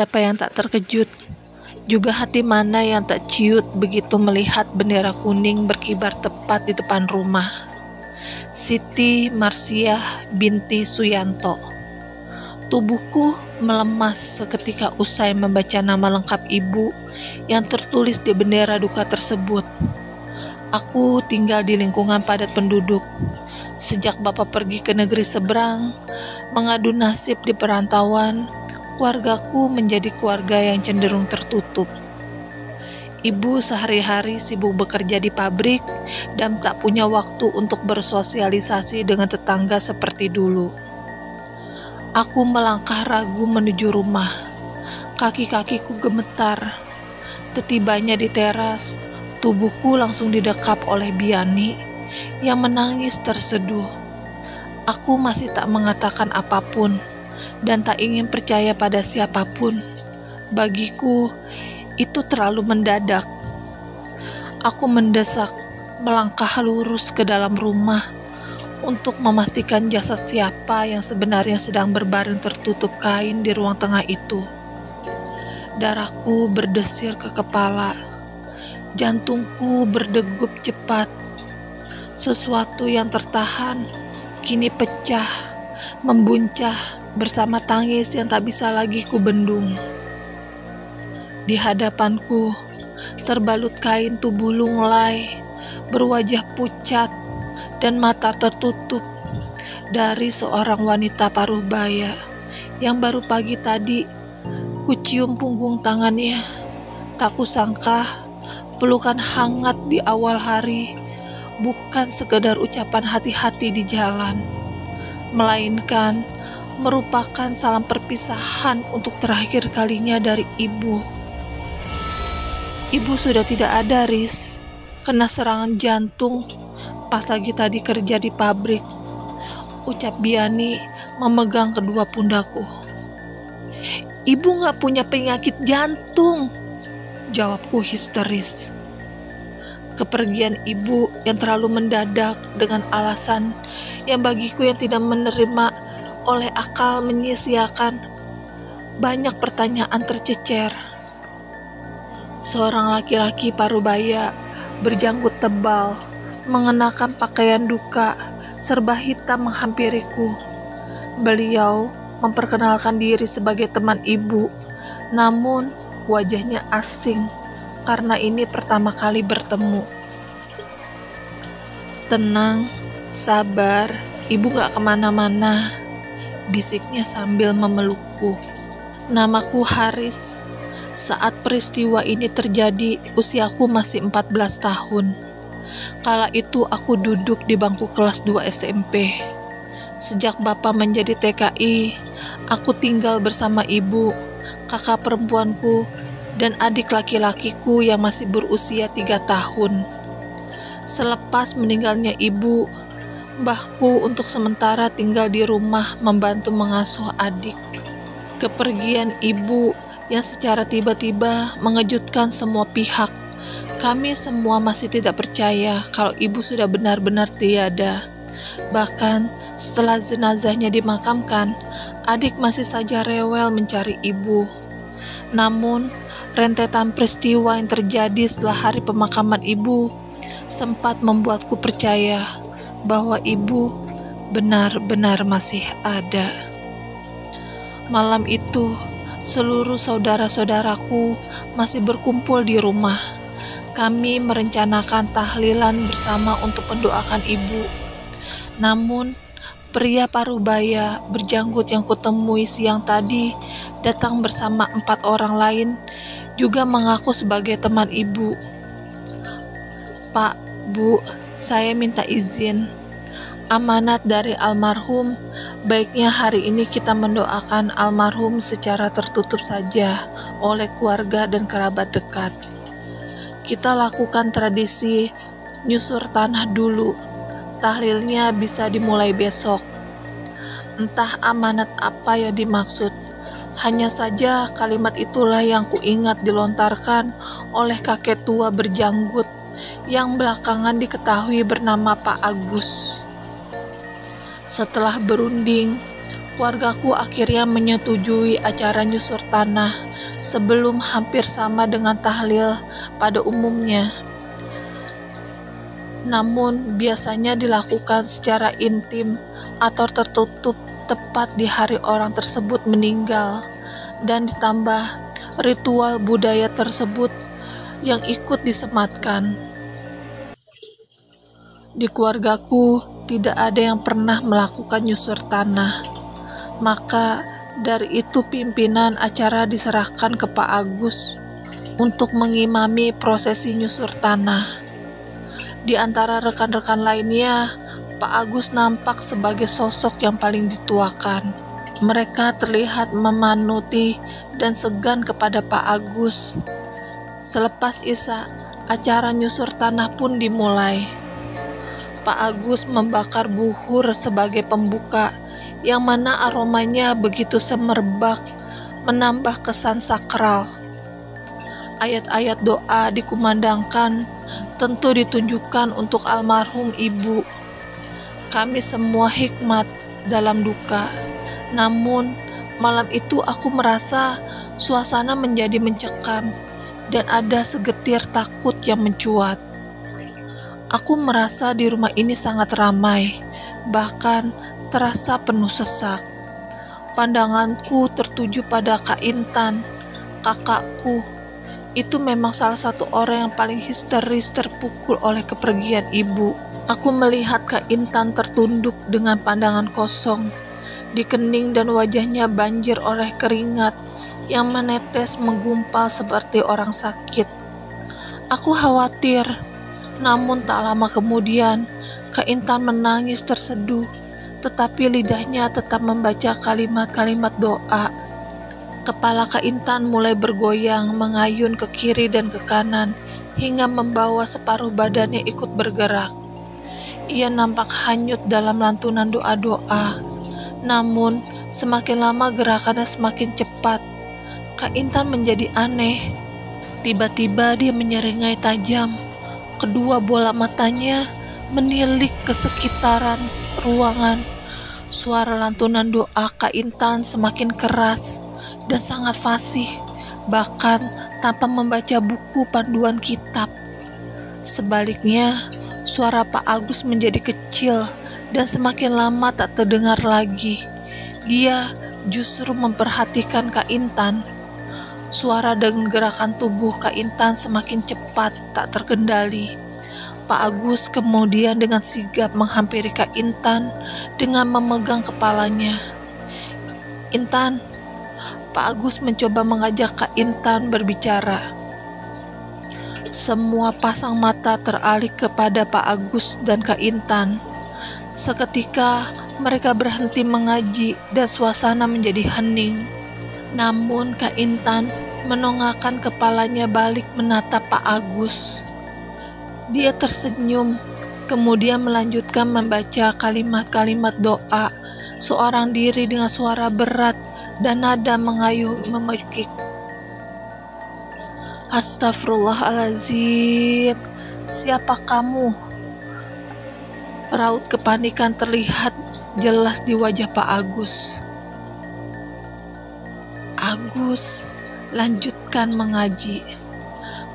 siapa yang tak terkejut? Juga hati mana yang tak ciut begitu melihat bendera kuning berkibar tepat di depan rumah? Siti Marsiah binti Suyanto. Tubuhku melemas seketika usai membaca nama lengkap ibu yang tertulis di bendera duka tersebut. Aku tinggal di lingkungan padat penduduk. Sejak bapak pergi ke negeri seberang, mengadu nasib di perantauan, keluargaku menjadi keluarga yang cenderung tertutup. Ibu sehari-hari sibuk bekerja di pabrik dan tak punya waktu untuk bersosialisasi dengan tetangga seperti dulu. Aku melangkah ragu menuju rumah. Kaki-kakiku gemetar. Setibanya di teras, tubuhku langsung didekap oleh Biani yang menangis terseduh. Aku masih tak mengatakan apapun dan tak ingin percaya pada siapapun. Bagiku, itu terlalu mendadak. Aku mendesak, melangkah lurus ke dalam rumah untuk memastikan jasad siapa yang sebenarnya sedang berbaring tertutup kain di ruang tengah itu. Darahku berdesir ke kepala. Jantungku berdegup cepat. Sesuatu yang tertahan kini pecah, membuncah bersama tangis yang tak bisa lagi kubendung. Di hadapanku, terbalut kain tubuh lunglai, berwajah pucat dan mata tertutup dari seorang wanita paruh baya yang baru pagi tadi kucium punggung tangannya. Tak kusangka pelukan hangat di awal hari bukan sekedar ucapan hati-hati di jalan, melainkan merupakan salam perpisahan untuk terakhir kalinya dari ibu. Ibu sudah tidak ada, Riz. Kena serangan jantung pas lagi tadi kerja di pabrik, ucap Biani memegang kedua pundakku. Ibu gak punya penyakit jantung, jawabku histeris. Kepergian ibu yang terlalu mendadak dengan alasan yang bagiku yang tidak menerima oleh akal menyia-nyiakan. Banyak pertanyaan tercecer. Seorang laki-laki parubaya berjanggut tebal, mengenakan pakaian duka, serba hitam menghampiriku. Beliau memperkenalkan diri sebagai teman ibu, namun wajahnya asing karena ini pertama kali bertemu. Tenang, sabar, ibu gak kemana-mana, bisiknya sambil memelukku. Namaku Haris. Saat peristiwa ini terjadi, usiaku masih 14 tahun. Kala itu aku duduk di bangku kelas 2 SMP. Sejak bapak menjadi TKI, aku tinggal bersama ibu, kakak perempuanku, dan adik laki-lakiku yang masih berusia 3 tahun. Selepas meninggalnya ibu, mbahku untuk sementara tinggal di rumah membantu mengasuh adik. Kepergian ibu yang secara tiba-tiba mengejutkan semua pihak. Kami semua masih tidak percaya kalau ibu sudah benar-benar tiada. Bahkan setelah jenazahnya dimakamkan, adik masih saja rewel mencari ibu. Namun, rentetan peristiwa yang terjadi setelah hari pemakaman ibu sempat membuatku percaya bahwa ibu benar-benar masih ada. Malam itu, seluruh saudara-saudaraku masih berkumpul di rumah. Kami merencanakan tahlilan bersama untuk mendoakan ibu. Namun, pria parubaya berjanggut yang kutemui siang tadi datang bersama 4 orang lain juga mengaku sebagai teman ibu. Pak, Bu, saya minta izin. Amanat dari almarhum, baiknya hari ini kita mendoakan almarhum secara tertutup saja oleh keluarga dan kerabat dekat. Kita lakukan tradisi nyusur tanah dulu. Tahlilnya bisa dimulai besok. Entah amanat apa yang dimaksud. Hanya saja kalimat itulah yang kuingat dilontarkan oleh kakek tua berjanggut yang belakangan diketahui bernama Pak Agus. Setelah berunding, Keluargaku akhirnya menyetujui acara nyusur tanah sebelum hampir sama dengan tahlil pada umumnya. Namun biasanya dilakukan secara intim atau tertutup tepat di hari orang tersebut meninggal, dan ditambah ritual budaya tersebut yang ikut disematkan. Di keluargaku tidak ada yang pernah melakukan nyusur tanah. Maka dari itu pimpinan acara diserahkan ke Pak Agus untuk mengimami prosesi nyusur tanah. Di antara rekan-rekan lainnya, Pak Agus nampak sebagai sosok yang paling dituakan. Mereka terlihat memanuti dan segan kepada Pak Agus. Selepas Isya, acara nyusur tanah pun dimulai. Pak Agus membakar buhur sebagai pembuka, yang mana aromanya begitu semerbak, menambah kesan sakral. Ayat-ayat doa dikumandangkan, tentu ditunjukkan untuk almarhum ibu. Kami semua hikmat dalam duka. Namun, malam itu aku merasa suasana menjadi mencekam dan ada segetir takut yang mencuat. Aku merasa di rumah ini sangat ramai, bahkan terasa penuh sesak. Pandanganku tertuju pada Kak Intan, kakakku. Itu memang salah satu orang yang paling histeris terpukul oleh kepergian ibu. Aku melihat Kak Intan tertunduk dengan pandangan kosong. Di kening dan wajahnya banjir oleh keringat yang menetes menggumpal seperti orang sakit. Aku khawatir, namun tak lama kemudian Kak Intan menangis terseduh, tetapi lidahnya tetap membaca kalimat-kalimat doa. Kepala Kak Intan mulai bergoyang, mengayun ke kiri dan ke kanan, hingga membawa separuh badannya ikut bergerak. Ia nampak hanyut dalam lantunan doa-doa. Namun, semakin lama gerakannya semakin cepat. Kak Intan menjadi aneh. Tiba-tiba dia menyeringai tajam. Kedua bola matanya menilik ke sekitaran ruangan. Suara lantunan doa Kak Intan semakin keras dan sangat fasih, bahkan tanpa membaca buku panduan kitab. Sebaliknya, suara Pak Agus menjadi kecil dan semakin lama tak terdengar lagi. Dia justru memperhatikan Kak Intan. Suara dan gerakan tubuh Kak Intan semakin cepat, tak terkendali. Pak Agus kemudian dengan sigap menghampiri Kak Intan dengan memegang kepalanya. "Intan," Pak Agus mencoba mengajak Kak Intan berbicara. Semua pasang mata teralih kepada Pak Agus dan Kak Intan. Seketika mereka berhenti mengaji dan suasana menjadi hening. Namun Kak Intan menongakkan kepalanya balik menatap Pak Agus. Dia tersenyum, kemudian melanjutkan membaca kalimat-kalimat doa seorang diri dengan suara berat dan nada mengayuh memekik. "Astagfirullahaladzim, siapa kamu?" Raut kepanikan terlihat jelas di wajah Pak Agus. "Agus, lanjutkan mengaji."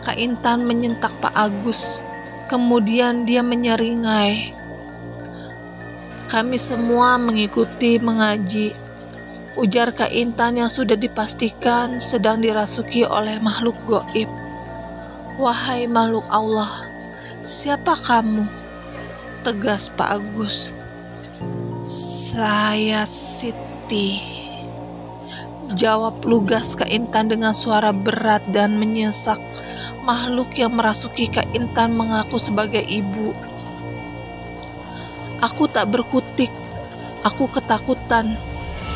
Kak Intan menyentak Pak Agus. Kemudian dia menyeringai. "Kami semua mengikuti mengaji," ujar Kak Intan yang sudah dipastikan sedang dirasuki oleh makhluk goib. "Wahai makhluk Allah, siapa kamu?" tegas Pak Agus. "Saya Siti," jawab lugas Kak Intan dengan suara berat dan menyesak. Makhluk yang merasuki Kak Intan mengaku sebagai ibu. Aku tak berkutik, aku ketakutan.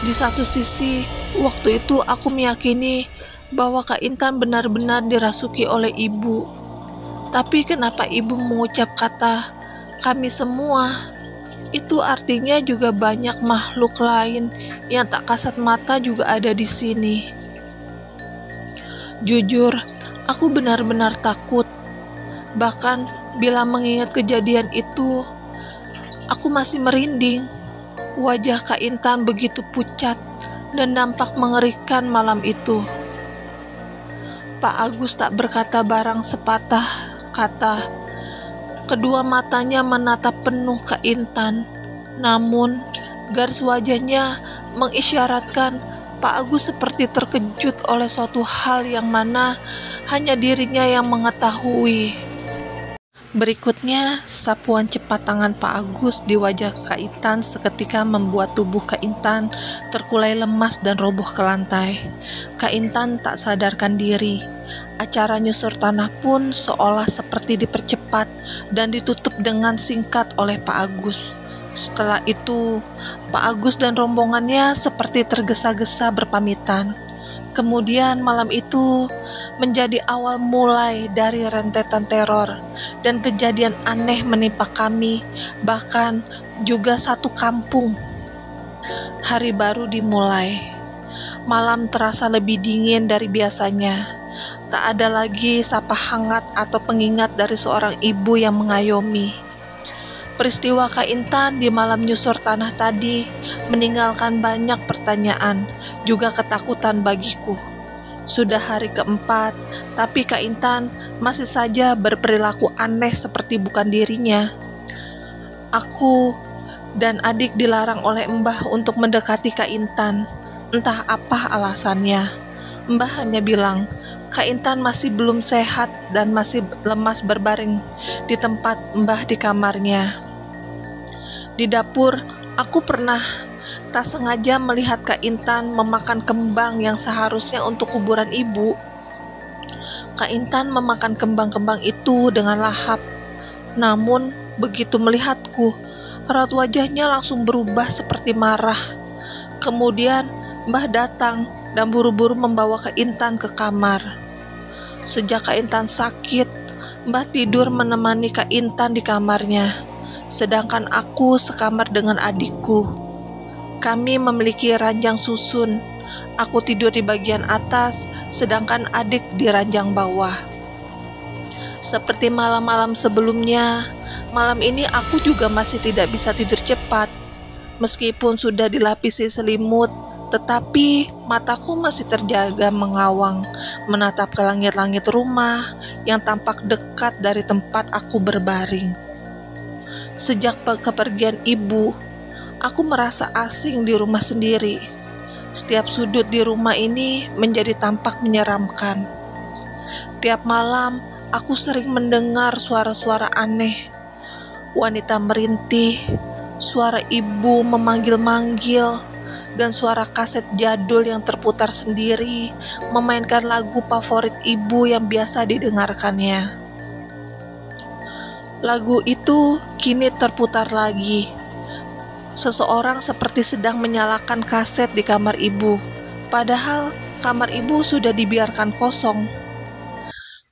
Di satu sisi, waktu itu aku meyakini bahwa Kak Intan benar-benar dirasuki oleh ibu. Tapi kenapa ibu mengucap kata "kami semua"? Itu artinya juga banyak makhluk lain yang tak kasat mata juga ada di sini. Jujur, aku benar-benar takut. Bahkan bila mengingat kejadian itu, aku masih merinding. Wajah Kak Intan begitu pucat dan nampak mengerikan malam itu. Pak Agus tak berkata barang sepatah kata. Kedua matanya menatap penuh Kak Intan. Namun, garis wajahnya mengisyaratkan Pak Agus seperti terkejut oleh suatu hal yang mana hanya dirinya yang mengetahui. Berikutnya, sapuan cepat tangan Pak Agus di wajah Kak Intan seketika membuat tubuh Kak Intan terkulai lemas dan roboh ke lantai. Kak Intan tak sadarkan diri. Acara nyusur tanah pun seolah seperti dipercepat dan ditutup dengan singkat oleh Pak Agus. Setelah itu, Pak Agus dan rombongannya seperti tergesa-gesa berpamitan. Kemudian malam itu menjadi awal mulai dari rentetan teror dan kejadian aneh menimpa kami, bahkan juga satu kampung. Hari baru dimulai. Malam terasa lebih dingin dari biasanya. Tak ada lagi sapa hangat atau pengingat dari seorang ibu yang mengayomi. Peristiwa Kak Intan di malam nyusur tanah tadi meninggalkan banyak pertanyaan, juga ketakutan bagiku. Sudah hari keempat, tapi Kak Intan masih saja berperilaku aneh seperti bukan dirinya. Aku dan adik dilarang oleh Mbah untuk mendekati Kak Intan. Entah apa alasannya. Mbah hanya bilang, Kak Intan masih belum sehat dan masih lemas berbaring di tempat Mbah di kamarnya. Di dapur, aku pernah tak sengaja melihat Kak Intan memakan kembang yang seharusnya untuk kuburan ibu. Kak Intan memakan kembang-kembang itu dengan lahap. Namun, begitu melihatku, raut wajahnya langsung berubah seperti marah. Kemudian, Mbah datang dan buru-buru membawa Kak Intan ke kamar. Sejak Kak Intan sakit, Mbah tidur menemani Kak Intan di kamarnya, sedangkan aku sekamar dengan adikku. Kami memiliki ranjang susun. Aku tidur di bagian atas, sedangkan adik di ranjang bawah. Seperti malam-malam sebelumnya, malam ini aku juga masih tidak bisa tidur cepat. Meskipun sudah dilapisi selimut, tetapi mataku masih terjaga mengawang, menatap ke langit-langit rumah yang tampak dekat dari tempat aku berbaring. Sejak kepergian ibu, aku merasa asing di rumah sendiri. Setiap sudut di rumah ini menjadi tampak menyeramkan. Tiap malam, aku sering mendengar suara-suara aneh. Wanita merintih, suara ibu memanggil-manggil, dan suara kaset jadul yang terputar sendiri memainkan lagu favorit ibu yang biasa didengarkannya. Lagu itu kini terputar lagi. Seseorang seperti sedang menyalakan kaset di kamar ibu, padahal kamar ibu sudah dibiarkan kosong.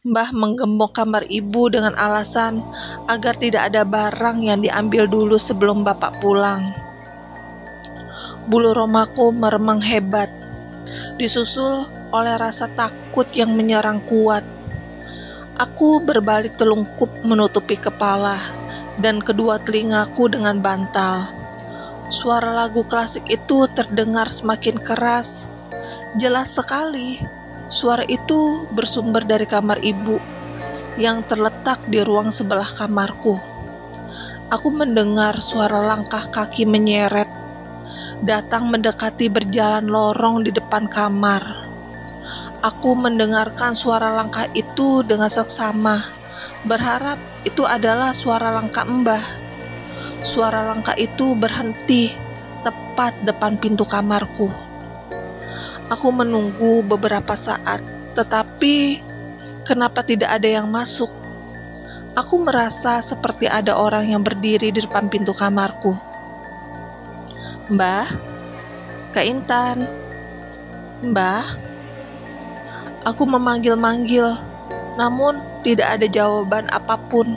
Mbah menggembok kamar ibu dengan alasan agar tidak ada barang yang diambil dulu sebelum bapak pulang. Bulu romaku meremang hebat, disusul oleh rasa takut yang menyerang kuat. Aku berbalik telungkup menutupi kepala dan kedua telingaku dengan bantal. Suara lagu klasik itu terdengar semakin keras. Jelas sekali, suara itu bersumber dari kamar ibu yang terletak di ruang sebelah kamarku. Aku mendengar suara langkah kaki menyeret, datang mendekati berjalan lorong di depan kamar. Aku mendengarkan suara langkah itu dengan seksama, berharap itu adalah suara langkah Mbah. Suara langkah itu berhenti tepat depan pintu kamarku. Aku menunggu beberapa saat, tetapi kenapa tidak ada yang masuk? Aku merasa seperti ada orang yang berdiri di depan pintu kamarku. Mbah, Kak Intan, Mbah. Aku memanggil-manggil, namun tidak ada jawaban apapun.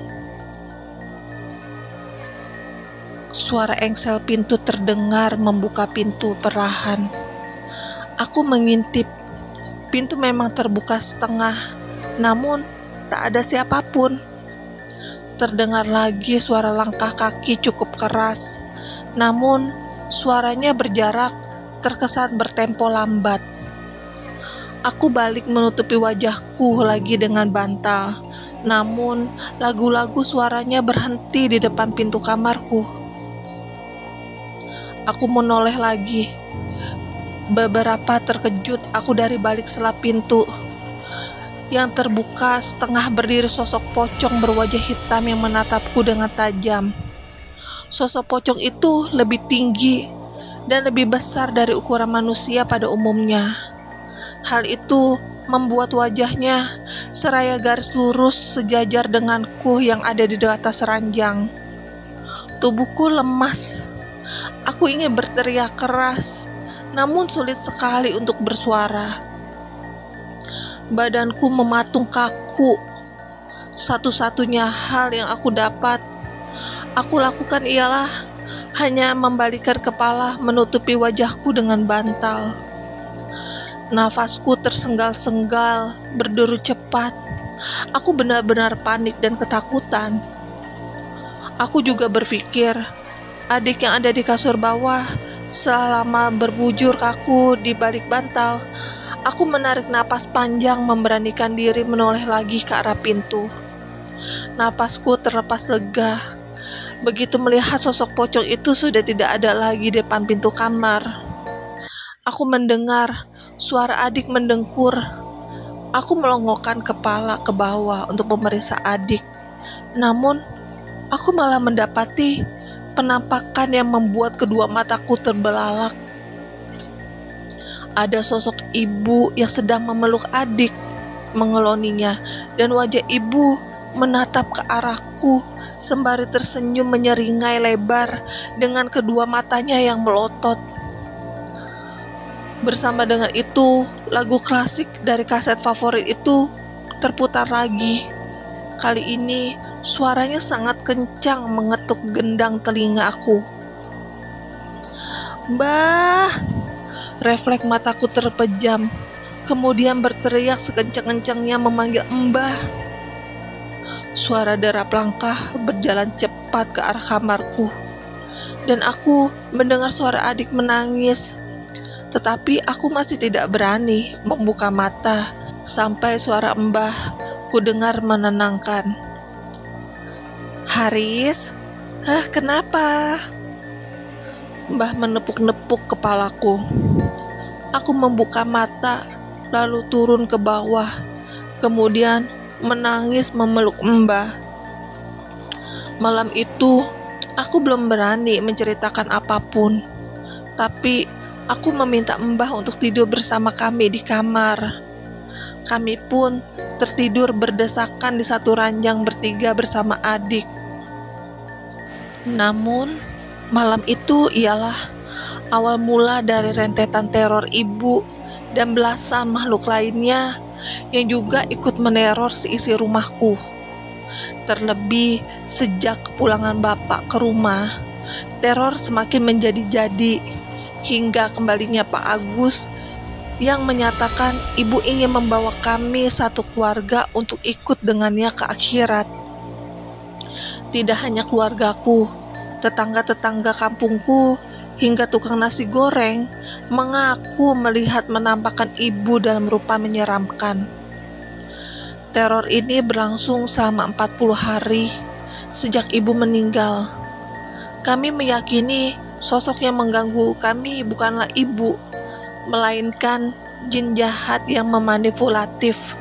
Suara engsel pintu terdengar membuka pintu perlahan. Aku mengintip. Pintu memang terbuka setengah, namun tak ada siapapun. Terdengar lagi suara langkah kaki cukup keras, namun Suaranya berjarak, terkesan bertempo lambat. Aku balik menutupi wajahku lagi dengan bantal. Namun, lagu-lagu suaranya berhenti di depan pintu kamarku. Aku menoleh lagi. Beberapa terkejut aku dari balik selap pintu. Yang terbuka setengah berdiri sosok pocong berwajah hitam yang menatapku dengan tajam. Sosok pocong itu lebih tinggi dan lebih besar dari ukuran manusia pada umumnya. Hal itu membuat wajahnya seraya garis lurus sejajar denganku yang ada di atas ranjang. Tubuhku lemas. Aku ingin berteriak keras, namun sulit sekali untuk bersuara. Badanku mematung kaku. Satu-satunya hal yang aku lakukan ialah hanya membalikkan kepala menutupi wajahku dengan bantal. Nafasku tersengal-sengal, berderu cepat. Aku benar-benar panik dan ketakutan. Aku juga berpikir, adik yang ada di kasur bawah selama berbujur kaku di balik bantal. Aku menarik napas panjang, memberanikan diri menoleh lagi ke arah pintu. Napasku terlepas lega. Begitu melihat sosok pocong itu sudah tidak ada lagi di depan pintu kamar. Aku mendengar suara adik mendengkur. Aku melongokkan kepala ke bawah untuk memeriksa adik. Namun, aku malah mendapati penampakan yang membuat kedua mataku terbelalak. Ada sosok ibu yang sedang memeluk adik, mengeloninya, dan wajah ibu menatap ke arahku sembari tersenyum menyeringai lebar dengan kedua matanya yang melotot. Bersama dengan itu, lagu klasik dari kaset favorit itu terputar lagi. Kali ini, suaranya sangat kencang mengetuk gendang telinga aku. "Mbah!" Refleks mataku terpejam, kemudian berteriak sekencang-kencangnya memanggil Mbah. Suara derap langkah berjalan cepat ke arah kamarku, dan aku mendengar suara adik menangis. Tetapi aku masih tidak berani membuka mata sampai suara Mbah ku dengar menenangkan. "Haris, kenapa?" Mbah menepuk-nepuk kepalaku. Aku membuka mata, lalu turun ke bawah, kemudian menangis memeluk Mbah. Malam itu, aku belum berani menceritakan apapun, tapi aku meminta Mbah untuk tidur bersama kami di kamar. Kami pun tertidur berdesakan di satu ranjang bertiga bersama adik. Namun, malam itu ialah awal mula dari rentetan teror ibu dan belasan makhluk lainnya yang juga ikut meneror seisi rumahku. Terlebih sejak kepulangan bapak ke rumah, teror semakin menjadi-jadi hingga kembalinya Pak Agus yang menyatakan ibu ingin membawa kami satu keluarga untuk ikut dengannya ke akhirat. Tidak hanya keluargaku, tetangga-tetangga kampungku hingga tukang nasi goreng mengaku melihat menampakkan ibu dalam rupa menyeramkan. Teror ini berlangsung selama 40 hari sejak ibu meninggal. Kami meyakini sosok yang mengganggu kami bukanlah ibu, melainkan jin jahat yang memanipulatif.